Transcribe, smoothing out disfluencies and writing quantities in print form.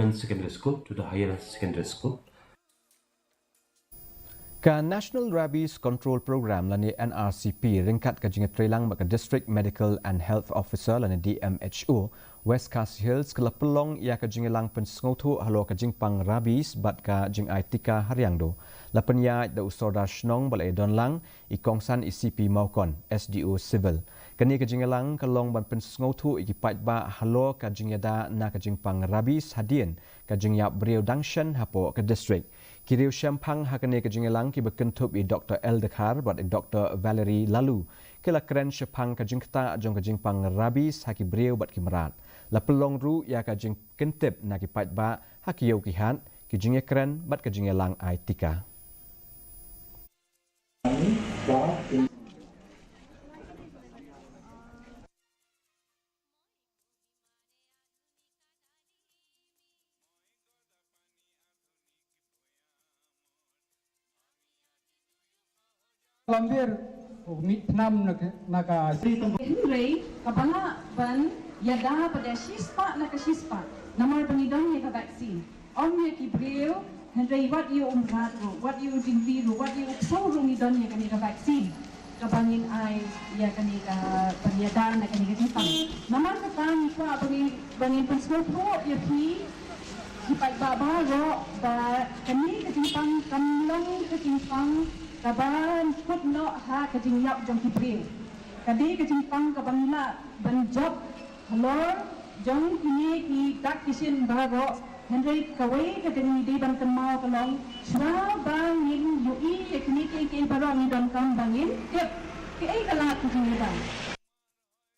secondary school to the higher secondary school. Ka National Rabies Control Program lani Nrcp ringkat ka Jingïalang maka District Medical and Health Officer lani Dmho West KHASI Hills ke Pynlong ia ka Jingïalang Pynsngewthuh Halor ka Jingpang Rabies bat ka Jingai Tika Riangdo. Lapan ya da usorda shnong balai donlang ikongsan ICP maukon SDO Civil. Kani ka Jingïalang kalong ban Pynsngewthuh ikipat ba Halor ka Jingïada na ka Jingpang Rabies hadien ka Jingyap Beriau Dangshan hapo ka district. Kiriu Jingpang hakane ke Jingïalang ki berkentup i Dr. Eldekar buat Dr. Valerie Lalu. Kila keren Jingpang ke Jingta jong ke Jingpang Rabies haki beriau buat ki merat. La pelong ru ya ka Jingkentip na ki pat ba haki yau ki hat ki Jingïa keren buat ke Jingïalang ai Tika. Lambir mitnam naga Henry kabana ban yada pada shispa naga shispa namar pangidong ya ka vaksin on ya ki breu Henry what you umratu what you dinviru what you saurung idon ya kani ka vaksin kabangin ay ya kani ka panyada na kani ka Jingpang namar ka pan ko bangin Pynsngewthuh ya ki hipai baba ro ba kani ka Jingpang Pynlong ka Jingpang kaban put no ha ka Jingyap jong kibril kadi ka Jingpang kabangila banjob Halor jong kini ki dak kisin baro Henry kawai ka deni di ban kemau kalong swa bangin yui kini ki baro ni don kam bangin ke ai kala ku Jingyang